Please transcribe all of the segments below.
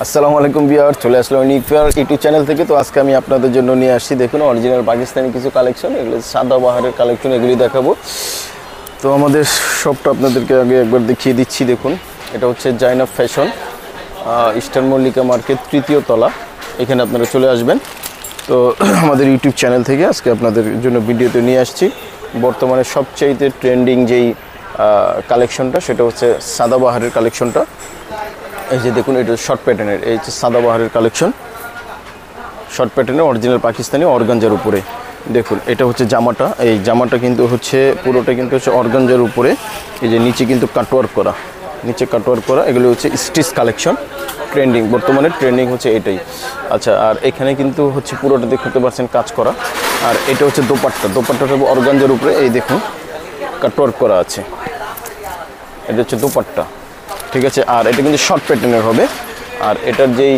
আসসালামু আলাইকুম ভিউয়ার, চলে আসলো ইউনিক ফেয়ার ইউটিউব চ্যানেল থেকে। তো আজকে আমি আপনাদের জন্য নিয়ে আসছি, দেখুন অরিজিনাল পাকিস্তানি কিছু কালেকশন, এগুলো সাদাবাহারের কালেকশন, এগুলি দেখাবো। তো আমাদের শপটা আপনাদেরকে আগে একবার দেখিয়ে দিচ্ছি। দেখুন, এটা হচ্ছে Zainab fashion, eastern Mallika market, তৃতীয় তলা। এখানে আপনারা চলে আসবেন। তো আমাদের ইউটিউব চ্যানেল থেকে আজকে আপনাদের জন্য ভিডিওতে নিয়ে আসছি বর্তমানে সবচাইতে ট্রেন্ডিং যেই কালেকশনটা, সেটা হচ্ছে সাদাবাহারের কালেকশনটা। এই যে দেখুন, এটা শর্ট প্যাটার্নের, এই হচ্ছে সাদাবাহারের কালেকশন, শর্ট প্যাটার্নের অরিজিনাল পাকিস্তানি অর্গানজার উপরে। দেখুন, এটা হচ্ছে জামাটা, এই জামাটা কিন্তু হচ্ছে পুরোটা কিন্তু হচ্ছে অর্গানজার উপরে। এই যে নিচে কিন্তু কাটওয়ার্ক করা, নিচে কাটওয়ার্ক করা, এগুলো হচ্ছে স্টিচ কালেকশন, ট্রেন্ডিং, বর্তমানে ট্রেন্ডিং হচ্ছে এটাই। আচ্ছা, আর এখানে কিন্তু হচ্ছে পুরোটা দেখতে পাচ্ছেন কাজ করা। আর এটা হচ্ছে দোপাট্টা, দোপাট্টাটা অর্গানজার উপরে, এই দেখুন কাটওয়ার্ক করা আছে। এটা হচ্ছে দোপাট্টা, ঠিক আছে। আর এটা কিন্তু শর্ট প্যাটার্নের হবে। আর এটার যেই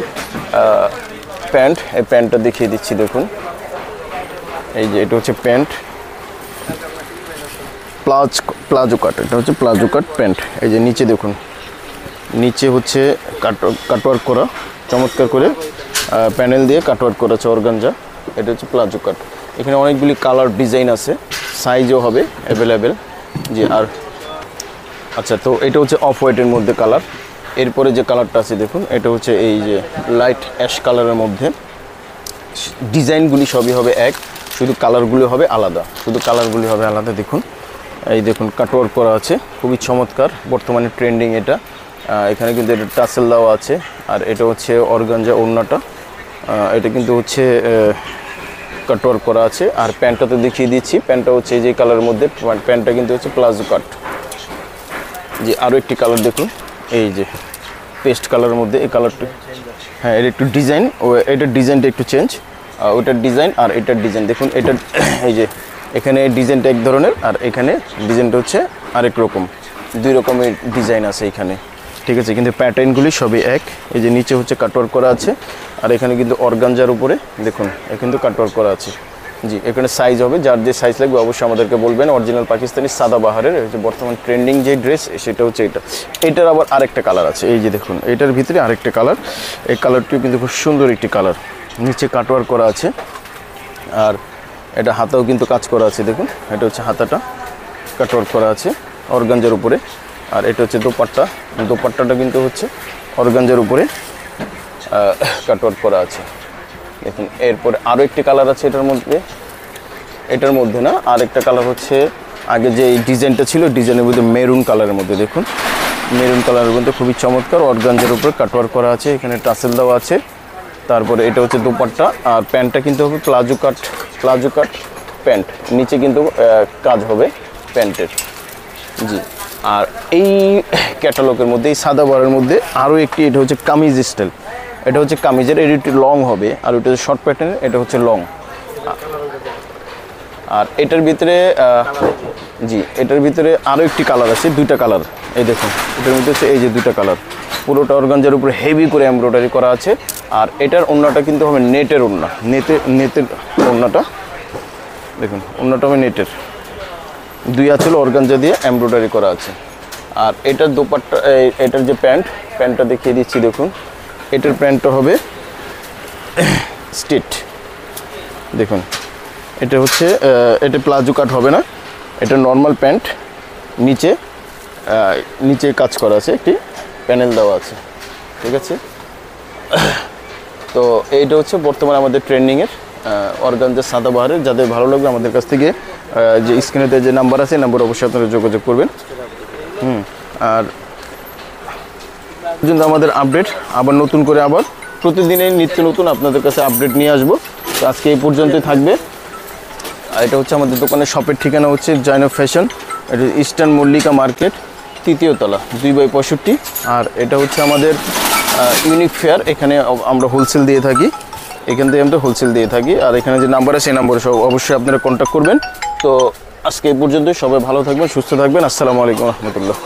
প্যান্ট, এই প্যান্টটা দেখিয়ে দিচ্ছি। দেখুন, এই যে এটা হচ্ছে প্যান্ট, প্লাজো কাট, এটা হচ্ছে প্লাজো কাট প্যান্ট। এই যে নিচে দেখুন, নিচে হচ্ছে কাটওয়ার্ক করা, চমৎকার করে প্যানেল দিয়ে কাটওয়ার্ক করা আছে অর্গানজা। এটা হচ্ছে প্লাজো কাট। এখানে অনেকগুলি কালার ডিজাইন আছে, সাইজও হবে অ্যাভেলেবেল। জি, আর আচ্ছা, তো এটা হচ্ছে অফ হোয়াইটের মধ্যে কালার। এরপরে যে কালারটা আছে দেখুন, এটা হচ্ছে এই যে লাইট অ্যাশ কালারের মধ্যে। ডিজাইনগুলি সবই হবে এক, শুধু কালারগুলি হবে আলাদা, শুধু কালারগুলি হবে আলাদা। দেখুন, এই দেখুন কাটওয়ার্ক করা আছে, খুবই চমৎকার, বর্তমানে ট্রেন্ডিং এটা। এখানে কিন্তু এটা টাসেল দেওয়া আছে। আর এটা হচ্ছে অর্গানজা ওড়নাটা, এটা কিন্তু হচ্ছে কাটওয়ার্ক করা আছে। আর প্যান্টটা তো দেখিয়ে দিচ্ছি, প্যান্টটা হচ্ছে এই যে কালারের মধ্যে, প্যান্টটা কিন্তু হচ্ছে প্লাজো কাট। যে আরও একটি কালার দেখুন, এই যে পেস্ট কালারের মধ্যে এই কালারটা, হ্যাঁ এটা একটু ডিজাইন, ও এটার ডিজাইনটা একটু চেঞ্জ, ওইটার ডিজাইন আর এটার ডিজাইন দেখুন। এটার এই যে এখানে ডিজাইনটা এক ধরনের, আর এখানে ডিজাইনটা হচ্ছে আরেক রকম, দুই রকমের ডিজাইন আছে এখানে, ঠিক আছে। কিন্তু প্যাটার্নগুলি সবই এক। এই যে নিচে হচ্ছে কাটওয়ার্ক করা আছে, আর এখানে কিন্তু অর্গানজার উপরে দেখুন এখানে কিন্তু কাটওয়ার্ক করা আছে। জি, এখানে সাইজ হবে, যার যে সাইজ লাগবে অবশ্যই আমাদেরকে বলবেন। অরিজিনাল পাকিস্তানি সাদাবাহারের যে বর্তমান ট্রেন্ডিং যে ড্রেস, সেটা হচ্ছে এটা। এটার আবার আরেকটা কালার আছে, এই যে দেখুন এটার ভিতরে আরেকটা কালার। এই কালারটিও কিন্তু খুব সুন্দর একটি কালার, নিচে কাটওয়ার্ক করা আছে। আর এটা হাতাও কিন্তু কাজ করা আছে, দেখুন এটা হচ্ছে হাতাটা কাটওয়ার্ক করা আছে অর্গানজার উপরে। আর এটা হচ্ছে দোপাট্টা, দোপাট্টাটা কিন্তু হচ্ছে অর্গানজার উপরে কাটওয়ার্ক করা আছে। দেখুন, এরপরে আরও একটি কালার আছে এটার মধ্যে না, আরেকটা কালার হচ্ছে আগে যে ডিজাইনটা ছিল, ডিজাইনের মধ্যে মেরুন কালারের মধ্যে। দেখুন, মেরুন কালারের মধ্যে খুবই চমৎকার, অর্গানজার উপরে কাটওয়ার্ক করা আছে, এখানে টাসেল দেওয়া আছে। তারপরে এটা হচ্ছে দোপাট্টা, আর প্যান্টটা কিন্তু হবে প্লাজো কাট প্যান্ট, নিচে কিন্তু কাজ হবে প্যান্টের। জি, আর এই ক্যাটালগের মধ্যে, এই সাদাবাহারের মধ্যে আরও একটি, এটা হচ্ছে কামিজ স্টাইল, এটা হচ্ছে কামিজের, এটা একটু লং হবে। আর ওইটা হচ্ছে শর্ট প্যাটার্নের, এটা হচ্ছে লং। আর এটার ভিতরে জি, এটার ভিতরে আরও একটি কালার আছে, দুইটা কালার। এই দেখুন, এটার মধ্যে হচ্ছে এই যে দুইটা কালার, পুরোটা অর্গানজার উপরে হেভি করে এমব্রয়ডারি করা আছে। আর এটার ওড়নাটা কিন্তু হবে নেটের ওড়না, নেটের ওড়নাটা দেখুন, ওড়নাটা হবে নেটের, দুই আঁচল অর্গানজা দিয়ে এমব্রয়ডারি করা আছে। আর এটার দোপাট্টা, এটার যে প্যান্টটা দেখিয়ে দিচ্ছি। দেখুন, এটার প্যান্টটা হবে স্ট্রেট, দেখুন এটা হচ্ছে এটা প্লাজো কাট হবে না, এটা নর্মাল প্যান্ট, নিচে কাজ করা আছে, একটি প্যানেল দেওয়া আছে, ঠিক আছে। তো এইটা হচ্ছে বর্তমানে আমাদের ট্রেন্ডিংয়ের অর্গানজা সাদাবাহারের। যাদের ভালো লাগবে আমাদের কাছ থেকে যে স্ক্রিনেতে যে নাম্বার আছে, নাম্বার অবশ্যই আপনারা যোগাযোগ করবেন। আর পর্যন্ত আমাদের আপডেট আবার নতুন করে, আবার প্রতিদিনের নিত্য নতুন আপনাদের কাছে আপডেট নিয়ে আসবো। তো আজকে এই পর্যন্তই থাকবে। আর এটা হচ্ছে আমাদের দোকানের শপের ঠিকানা হচ্ছে জাইনাব ফ্যাশন, এটা ইস্টার্ন মল্লিকা মার্কেট, তৃতীয় তলা, 2/65। আর এটা হচ্ছে আমাদের ইউনিক ফেয়ার, এখানে আমরা হোলসেল দিয়ে থাকি, এখান থেকে আমরা হোলসেল দিয়ে থাকি। আর এখানে যে নাম্বার আছে, সেই নাম্বারে সব অবশ্যই আপনারা কন্ট্যাক্ট করবেন। তো আজকে এই পর্যন্তই, সবাই ভালো থাকবেন, সুস্থ থাকবেন। আসসালামু আলাইকুম রহমতুল্লাহ।